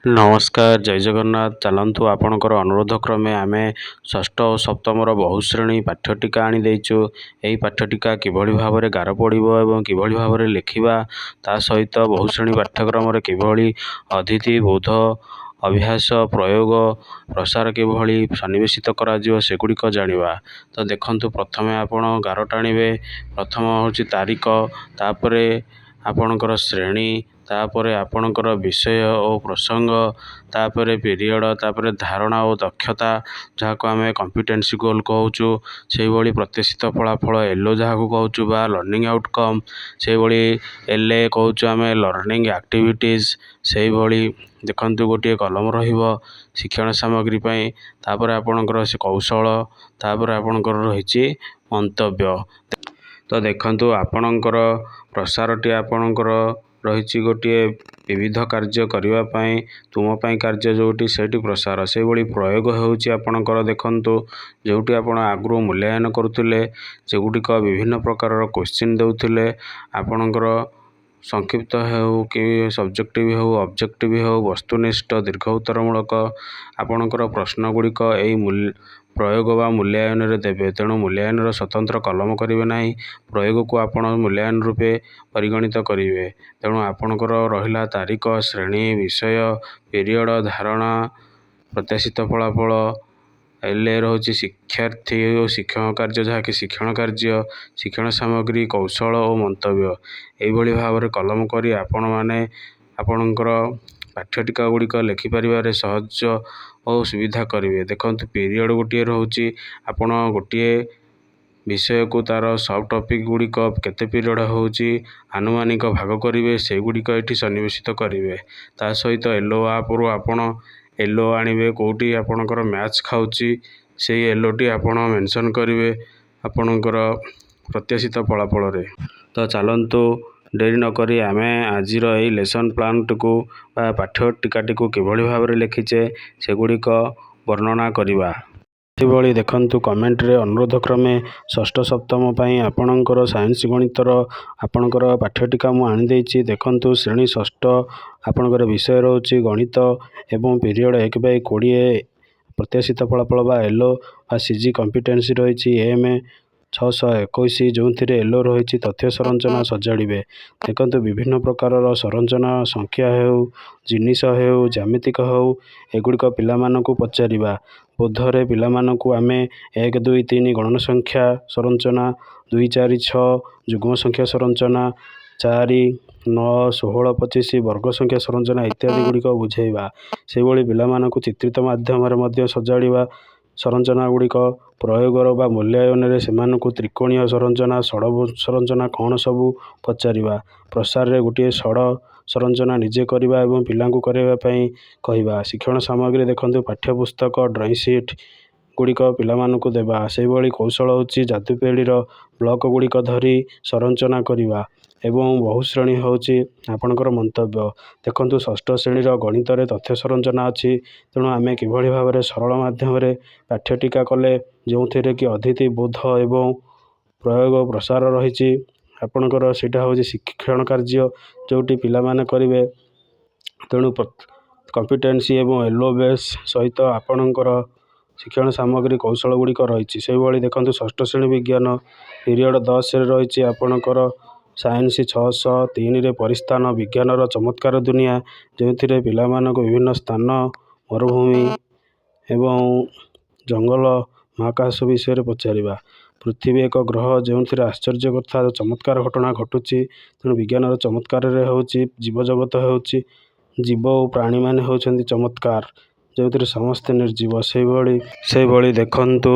ନମସ୍କାର, ଜୟ ଜଗନ୍ନାଥ। ଚାଲନ୍ତୁ ଆପଣଙ୍କର ଅନୁରୋଧ କ୍ରମେ ଆମେ ଷଷ୍ଠ ଓ ସପ୍ତମର ବହୁ ଶ୍ରେଣୀ ପାଠ୍ୟଟିକା ଆଣିଦେଇଛୁ। ଏହି ପାଠ୍ୟଟିକା କିଭଳି ଭାବରେ ଗାର ପଡ଼ିବ ଏବଂ କିଭଳି ଭାବରେ ଲେଖିବା, ତା ସହିତ ବହୁ ଶ୍ରେଣୀ ପାଠ୍ୟକ୍ରମରେ କିଭଳି ଅଦିତି, ବୋଧ, ଅଭ୍ୟାସ, ପ୍ରୟୋଗ, ପ୍ରସାର କିଭଳି ସନ୍ନିବେଶିତ କରାଯିବ ସେଗୁଡ଼ିକ ଜାଣିବା। ତ ଦେଖନ୍ତୁ, ପ୍ରଥମେ ଆପଣ ଗାର ଟାଣିବେ। ପ୍ରଥମ ହେଉଛି ତାରିଖ, ତାପରେ ଆପଣଙ୍କର ଶ୍ରେଣୀ, ତାପରେ ଆପଣଙ୍କର ବିଷୟ ଓ ପ୍ରସଙ୍ଗ, ତାପରେ ପିରିୟଡ଼, ତାପରେ ଧାରଣା ଓ ଦକ୍ଷତା ଯାହାକୁ ଆମେ କମ୍ପିଟେନ୍ସି ଗୋଲ୍ କହୁଛୁ। ସେହିଭଳି ପ୍ରତ୍ୟାଶିତ ଫଳାଫଳ ଏଲ୍ଓ ଯାହାକୁ କହୁଛୁ ବା ଲର୍ଣ୍ଣିଂ ଆଉଟକମ୍। ସେହିଭଳି ଏଲ୍ଏ କହୁଛୁ ଆମେ ଲର୍ଣ୍ଣିଂ ଆକ୍ଟିଭିଟିଜ୍। ସେହିଭଳି ଦେଖନ୍ତୁ, ଗୋଟିଏ କଲମ ରହିବ ଶିକ୍ଷଣ ସାମଗ୍ରୀ ପାଇଁ, ତାପରେ ଆପଣଙ୍କର କୌଶଳ, ତାପରେ ଆପଣଙ୍କର ରହିଛି ମନ୍ତବ୍ୟ। ତ ଦେଖନ୍ତୁ, ଆପଣଙ୍କର ପ୍ରସାରଟି ଆପଣଙ୍କର ରହିଛି ଗୋଟିଏ ବିବିଧ କାର୍ଯ୍ୟ କରିବା ପାଇଁ, ତୁମ ପାଇଁ କାର୍ଯ୍ୟ ଯେଉଁଠି ସେଇଠି ପ୍ରସାର। ସେହିଭଳି ପ୍ରୟୋଗ ହେଉଛି ଆପଣଙ୍କର, ଦେଖନ୍ତୁ, ଯେଉଁଠି ଆପଣ ଆଗରୁ ମୂଲ୍ୟାୟନ କରୁଥିଲେ, ସେଗୁଡ଼ିକ ବିଭିନ୍ନ ପ୍ରକାରର କୋଶ୍ଚିନ୍ ଦେଉଥିଲେ। ଆପଣଙ୍କର ସଂକ୍ଷିପ୍ତ ହେଉ କି ସବଜେକ୍ଟିଭ୍ ହେଉ, ଅବଜେକ୍ଟିଭ୍ ହେଉ, ବସ୍ତୁନିଷ୍ଠ, ଦୀର୍ଘ ଉତ୍ତରମୂଳକ, ଆପଣଙ୍କର ପ୍ରଶ୍ନ ଗୁଡ଼ିକ ଏହି ପ୍ରୟୋଗ ବା ମୂଲ୍ୟାୟନରେ ଦେବେ। ତେଣୁ ମୂଲ୍ୟାୟନର ସ୍ୱତନ୍ତ୍ର କଲମ କରିବେ ନାହିଁ, ପ୍ରୟୋଗକୁ ଆପଣ ମୂଲ୍ୟାୟନ ରୂପେ ପରିଗଣିତ କରିବେ। ତେଣୁ ଆପଣଙ୍କର ରହିଲା ତାରିଖ, ଶ୍ରେଣୀ, ବିଷୟ, ପିରିୟଡ଼, ଧାରଣା, ପ୍ରତ୍ୟାଶିତ ଫଳାଫଳ। ଏଲ୍ଏ ରହୁଛି ଶିକ୍ଷାର୍ଥୀ ଓ ଶିକ୍ଷଣ କାର୍ଯ୍ୟ ଯାହାକି ଶିକ୍ଷଣ କାର୍ଯ୍ୟ, ଶିକ୍ଷଣ ସାମଗ୍ରୀ, କୌଶଳ ଓ ମନ୍ତବ୍ୟ। ଏହିଭଳି ଭାବରେ କଲମ କରି ଆପଣମାନେ ଆପଣଙ୍କର ପାଠ୍ୟଟିକା ଗୁଡ଼ିକ ଲେଖିପାରିବାରେ ସହଜ ଓ ସୁବିଧା କରିବେ। ଦେଖନ୍ତୁ, ପିରିୟଡ଼ ଗୋଟିଏ ରହୁଛି। ଆପଣ ଗୋଟିଏ ବିଷୟକୁ ତା'ର ସବ୍ ଟପିକ୍ ଗୁଡ଼ିକ କେତେ ପିରିୟଡ଼ ହେଉଛି ଆନୁମାନିକ ଭାଗ କରିବେ, ସେଗୁଡ଼ିକ ଏଠି ସନ୍ନିବେଶିତ କରିବେ। ତା ସହିତ ଏଲ୍ଓ ଆପ୍ରୁ ଆପଣ ଏଲ୍ଓ ଆଣିବେ, କେଉଁଠି ଆପଣଙ୍କର ମ୍ୟାଚ୍ ଖାଉଛି ସେଇ ଏଲ୍ଓଟି ଆପଣ ମେନସନ୍ କରିବେ ଆପଣଙ୍କର ପ୍ରତ୍ୟାଶିତ ଫଳାଫଳରେ। ତ ଚାଲନ୍ତୁ, ଡେରି ନକରି ଆମେ ଆଜିର ଏହି ଲେସନ୍ ପ୍ଲାନ୍ଟିକୁ ବା ପାଠ୍ୟଟିକାଟିକୁ କିଭଳି ଭାବରେ ଲେଖିଛେ ସେଗୁଡ଼ିକ ବର୍ଣ୍ଣନା କରିବା। ସେହିଭଳି ଦେଖନ୍ତୁ, କମେଣ୍ଟରେ ଅନୁରୋଧ କ୍ରମେ ଷଷ୍ଠ ସପ୍ତମ ପାଇଁ ଆପଣଙ୍କର ସାଇନ୍ସ ଗଣିତର ଆପଣଙ୍କର ପାଠ୍ୟଟିକା ମୁଁ ଆଣିଦେଇଛି। ଦେଖନ୍ତୁ, ଶ୍ରେଣୀ ଷଷ୍ଠ ଆପଣଙ୍କର ବିଷୟ ରହୁଛି ଗଣିତ ଏବଂ ପିରିୟଡ଼ 1/20, ପ୍ରତ୍ୟାଶିତ ଫଳାଫଳ ବା ଏଲ୍ଓ ବା ସିଜି କମ୍ପିଟେନ୍ସି ରହିଛି ଏମ୍ 621, ଯେଉଁଥିରେ ଏଲ୍ଓ ରହିଛି ତଥ୍ୟ ସଂରଚନା ସଜାଡ଼ିବେ। ଦେଖନ୍ତୁ, ବିଭିନ୍ନ ପ୍ରକାରର ସଂରଚନା, ସଂଖ୍ୟା ହେଉ, ଜିନିଷ ହେଉ, ଜ୍ୟାମିତିକ ହେଉ, ଏଗୁଡ଼ିକ ପିଲାମାନଙ୍କୁ ପଚାରିବା। ବୋଧରେ ପିଲାମାନଙ୍କୁ ଆମେ 1, 2, 3 ଗଣନ ସଂଖ୍ୟା ସଂରଚନା, 2, 4, 6 ଯୁଗ୍ମ ସଂଖ୍ୟା ସଂରଚନା, 4, 9, 16, 25 ବର୍ଗ ସଂଖ୍ୟା ସଂରଚନା ଇତ୍ୟାଦି ଗୁଡ଼ିକ ବୁଝେଇବା। ସେହିଭଳି ପିଲାମାନଙ୍କୁ ଚିତ୍ରିତ ମାଧ୍ୟମରେ ମଧ୍ୟ ସଜାଡ଼ିବା। ସଂରଚନା ଗୁଡ଼ିକ ପ୍ରୟୋଗର ବା ମୂଲ୍ୟାୟନରେ ସେମାନଙ୍କୁ ତ୍ରିକୋଣୀୟ ସଂରଚନା, ଷଡ଼ ସଂରଚନା କ'ଣ ସବୁ ପଚାରିବା। ପ୍ରସାରରେ ଗୋଟିଏ ଷଡ଼ ସଂରଚନା ନିଜେ କରିବା ଏବଂ ପିଲାଙ୍କୁ କରିବା ପାଇଁ କହିବା। ଶିକ୍ଷଣ ସାମଗ୍ରୀ ଦେଖନ୍ତୁ, ପାଠ୍ୟପୁସ୍ତକ, ଡ୍ରଇଂ ସିଟ୍ ଗୁଡ଼ିକ ପିଲାମାନଙ୍କୁ ଦେବା। ସେହିଭଳି କୌଶଳ ହେଉଛି ଯାଦୁପେଡ଼ିର ବ୍ଲକ ଗୁଡ଼ିକ ଧରି ସଂରଚନା କରିବା ଏବଂ ବହୁ ଶ୍ରେଣୀ ହେଉଛି ଆପଣଙ୍କର ମନ୍ତବ୍ୟ। ଦେଖନ୍ତୁ, ଷଷ୍ଠ ଶ୍ରେଣୀର ଗଣିତରେ ତଥ୍ୟ ସଂରଚନା ଅଛି। ତେଣୁ ଆମେ କିଭଳି ଭାବରେ ସରଳ ମାଧ୍ୟମରେ ପାଠ୍ୟଟିକା କଲେ, ଯେଉଁଥିରେ କି ଅଦିତି, ବୋଧ ଏବଂ ପ୍ରୟୋଗ, ପ୍ରସାର ରହିଛି, ଆପଣଙ୍କର ସେଇଟା ହେଉଛି ଶିକ୍ଷଣ କାର୍ଯ୍ୟ ଯେଉଁଠି ପିଲାମାନେ କରିବେ। ତେଣୁ କମ୍ପିଟେନ୍ସି ଏବଂ ଏଲ୍ଓ ବେସ୍ ସହିତ ଆପଣଙ୍କର ଶିକ୍ଷଣ ସାମଗ୍ରୀ କୌଶଳ ଗୁଡ଼ିକ ରହିଛି। ସେହିଭଳି ଦେଖନ୍ତୁ, ଷଷ୍ଠ ଶ୍ରେଣୀ ବିଜ୍ଞାନ ପିରିୟଡ଼ 10ରେ ରହିଛି ଆପଣଙ୍କର ସାଇନ୍ସ 603ରେ ପରିସ୍ଥାନ, ବିଜ୍ଞାନର ଚମତ୍କାର ଦୁନିଆ, ଯେଉଁଥିରେ ପିଲାମାନଙ୍କୁ ବିଭିନ୍ନ ସ୍ଥାନ, ମରୁଭୂମି ଏବଂ ଜଙ୍ଗଲ, ମହାକାଶ ବିଷୟରେ ପଚାରିବା। ପୃଥିବୀ ଏକ ଗ୍ରହ ଯେଉଁଥିରେ ଆଶ୍ଚର୍ଯ୍ୟ କଥା, ଚମତ୍କାର ଘଟଣା ଘଟୁଛି। ତେଣୁ ବିଜ୍ଞାନର ଚମତ୍କାରରେ ହେଉଛି ଜୀବଜଗତ ହେଉଛି ଜୀବ ଓ ପ୍ରାଣୀମାନେ ହେଉଛନ୍ତି ଚମତ୍କାର, ଯେଉଁଥିରେ ସମସ୍ତେ ନିର୍ଜୀବ। ସେହିଭଳି ଦେଖନ୍ତୁ,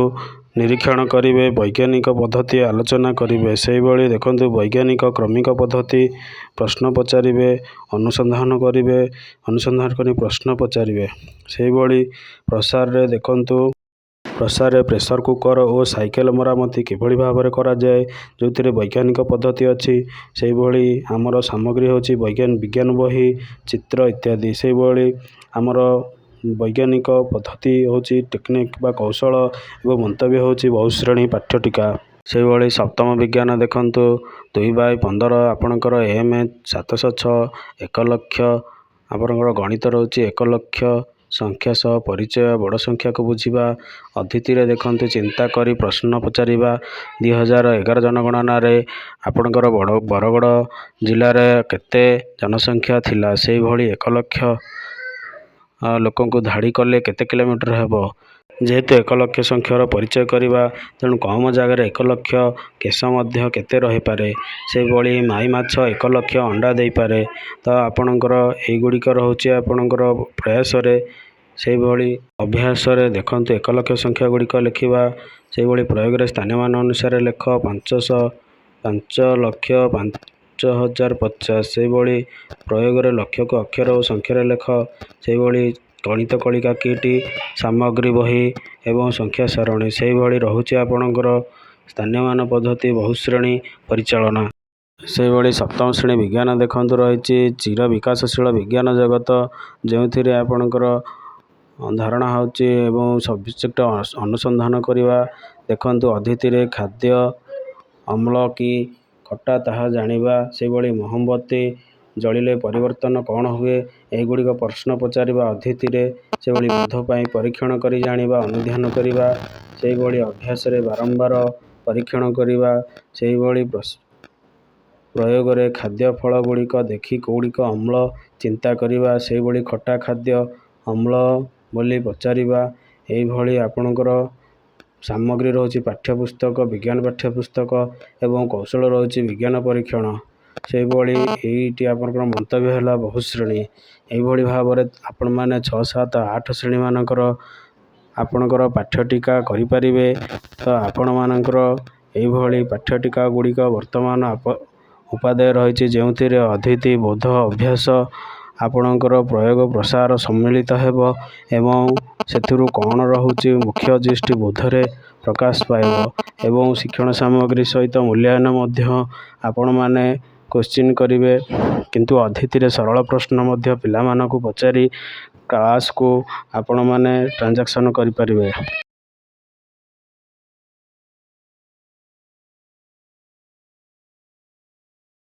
ନିରୀକ୍ଷଣ କରିବେ, ବୈଜ୍ଞାନିକ ପଦ୍ଧତି ଆଲୋଚନା କରିବେ। ସେହିଭଳି ଦେଖନ୍ତୁ, ବୈଜ୍ଞାନିକ କ୍ରମିକ ପଦ୍ଧତି ପ୍ରଶ୍ନ ପଚାରିବେ, ଅନୁସନ୍ଧାନ କରିବେ, ଅନୁସନ୍ଧାନ କରି ପ୍ରଶ୍ନ ପଚାରିବେ। ସେହିଭଳି ପ୍ରସାରରେ ଦେଖନ୍ତୁ, ପ୍ରସାରରେ ପ୍ରେସର କୁକର ଓ ସାଇକେଲ ମରାମତି କିଭଳି ଭାବରେ କରାଯାଏ, ଯେଉଁଥିରେ ବୈଜ୍ଞାନିକ ପଦ୍ଧତି ଅଛି। ସେହିଭଳି ଆମର ସାମଗ୍ରୀ ହେଉଛି ବିଜ୍ଞାନ ବହି, ଚିତ୍ର ଇତ୍ୟାଦି। ସେହିଭଳି ଆମର ବୈଜ୍ଞାନିକ ପଦ୍ଧତି ହେଉଛି ଟେକ୍ନିକ୍ ବା କୌଶଳ ଏବଂ ମନ୍ତବ୍ୟ ହେଉଛି ବହୁ ଶ୍ରେଣୀ ପାଠ୍ୟଟିକା। ସେହିଭଳି ସପ୍ତମ ବିଜ୍ଞାନ ଦେଖନ୍ତୁ, 2/15 ଆପଣଙ୍କର ଏମ୍ 706, 1,00,000 ଆପଣଙ୍କର ଗଣିତ ରହୁଛି 1 ଲକ୍ଷ ସଂଖ୍ୟା ସହ ପରିଚୟ ବଡ଼ ସଂଖ୍ୟାକୁ ବୁଝିବା। ଅତିଥିରେ ଦେଖନ୍ତୁ ଚିନ୍ତା କରି ପ୍ରଶ୍ନ ପଚାରିବା। 2011 ଜନଗଣନାରେ ଆପଣଙ୍କର ବରଗଡ଼ ଜିଲ୍ଲାରେ କେତେ ଜନସଂଖ୍ୟା ଥିଲା? ସେହିଭଳି 1 ଲକ୍ଷ ଲୋକଙ୍କୁ ଧାଡ଼ି କଲେ କେତେ କିଲୋମିଟର ହେବ? ଯେହେତୁ 1 ଲକ୍ଷ ସଂଖ୍ୟାର ପରିଚୟ କରିବା, ତେଣୁ କମ ଜାଗାରେ 1 ଲକ୍ଷ କେଶ ମଧ୍ୟ କେତେ ରହିପାରେ? ସେହିଭଳି ମାଈ ମାଛ 1 ଲକ୍ଷ ଅଣ୍ଡା ଦେଇପାରେ। ତ ଆପଣଙ୍କର ଏଇଗୁଡ଼ିକ ରହୁଛି ଆପଣଙ୍କର ପ୍ରୟାସରେ। ସେହିଭଳି ଅଭ୍ୟାସରେ ଦେଖନ୍ତୁ 1 ଲକ୍ଷ ସଂଖ୍ୟା ଗୁଡ଼ିକ ଲେଖିବା। ସେହିଭଳି ପ୍ରୟୋଗରେ ସ୍ଥାନମାନ ଅନୁସାରେ ଲେଖ 500, 5,05,50,50। ସେହିଭଳି ପ୍ରୟୋଗରେ ଲକ୍ଷ୍ୟକୁ ଅକ୍ଷର ଓ ସଂଖ୍ୟାରେ ଲେଖ। ସେହିଭଳି ଗଣିତ କଳିକା କିଟ୍, ସାମଗ୍ରୀ ବହି ଏବଂ ସଂଖ୍ୟା ସାରଣୀ। ସେହିଭଳି ରହୁଛି ଆପଣଙ୍କର ସ୍ଥାନମାନ ପଦ୍ଧତି ବହୁଶ୍ରେଣୀ ପରିଚାଳନା। ସେହିଭଳି ସପ୍ତମ ଶ୍ରେଣୀ ବିଜ୍ଞାନ ଦେଖନ୍ତୁ ରହିଛି ଚିର ବିକାଶଶୀଳ ବିଜ୍ଞାନ ଜଗତ, ଯେଉଁଥିରେ ଆପଣଙ୍କର ଧାରଣା ହେଉଛି ଏବଂ ସବଜେକ୍ଟ ଅନୁସନ୍ଧାନ କରିବା। ଦେଖନ୍ତୁ ଅତିଥିରେ ଖାଦ୍ୟ ଅମ୍ଳ କି ଖଟା ତାହା ଜାଣିବା। ସେହିଭଳି ମହମବତୀ ଜଳିଲେ ପରିବର୍ତ୍ତନ କ'ଣ ହୁଏ? ଏହିଗୁଡ଼ିକ ପ୍ରଶ୍ନ ପଚାରିବା ଅତିଥିରେ। ସେହିଭଳି ବୋଧ ପାଇଁ ପରୀକ୍ଷଣ କରି ଜାଣିବା, ଅନୁଧ୍ୟାନ କରିବା। ସେହିଭଳି ଅଭ୍ୟାସରେ ବାରମ୍ବାର ପରୀକ୍ଷଣ କରିବା। ସେହିଭଳି ପ୍ରୟୋଗରେ ଖାଦ୍ୟ ଫଳ ଗୁଡ଼ିକ ଦେଖି କେଉଁଗୁଡ଼ିକ ଅମ୍ଳ ଚିନ୍ତା କରିବା। ସେହିଭଳି ଖଟା ଖାଦ୍ୟ ଅମ୍ଳ ବୋଲି ପଚାରିବା। ଏହିଭଳି ଆପଣଙ୍କର ସାମଗ୍ରୀ ରହୁଛି ପାଠ୍ୟପୁସ୍ତକ, ବିଜ୍ଞାନ ପାଠ୍ୟପୁସ୍ତକ ଏବଂ କୌଶଳ ରହୁଛି ବିଜ୍ଞାନ ପରୀକ୍ଷଣ। ସେହିଭଳି ଏଇଟି ଆପଣଙ୍କର ମନ୍ତବ୍ୟ ହେଲା ବହୁଶ୍ରେଣୀ। ଏହିଭଳି ଭାବରେ ଆପଣମାନେ 6, 7, 8 ଶ୍ରେଣୀମାନଙ୍କର ଆପଣଙ୍କର ପାଠ୍ୟଟିକା କରିପାରିବେ। ତ ଆପଣମାନଙ୍କର ଏହିଭଳି ପାଠ୍ୟଟିକା ଗୁଡ଼ିକ ବର୍ତ୍ତମାନ ଉପାଦେୟ ରହିଛି, ଯେଉଁଥିରେ ଅତିଥି ବୋଧ ଅଭ୍ୟାସ ଆପଣଙ୍କର ପ୍ରୟୋଗ ପ୍ରସାର ସମ୍ମିଳିତ ହେବ ଏବଂ ସେଥିରୁ କ'ଣ ରହୁଛି ମୁଖ୍ୟ ଜିନିଷଟି ବୋଧରେ ପ୍ରକାଶ ପାଇବ ଏବଂ ଶିକ୍ଷଣ ସାମଗ୍ରୀ ସହିତ ମୂଲ୍ୟାୟନ ମଧ୍ୟ ଆପଣମାନେ କୋଶ୍ଚିନ୍ କରିବେ। କିନ୍ତୁ ଅତିଥିରେ ସରଳ ପ୍ରଶ୍ନ ମଧ୍ୟ ପିଲାମାନଙ୍କୁ ପଚାରି କ୍ଲାସ୍କୁ ଆପଣମାନେ ଟ୍ରାଞ୍ଜାକ୍ସନ୍ କରିପାରିବେ।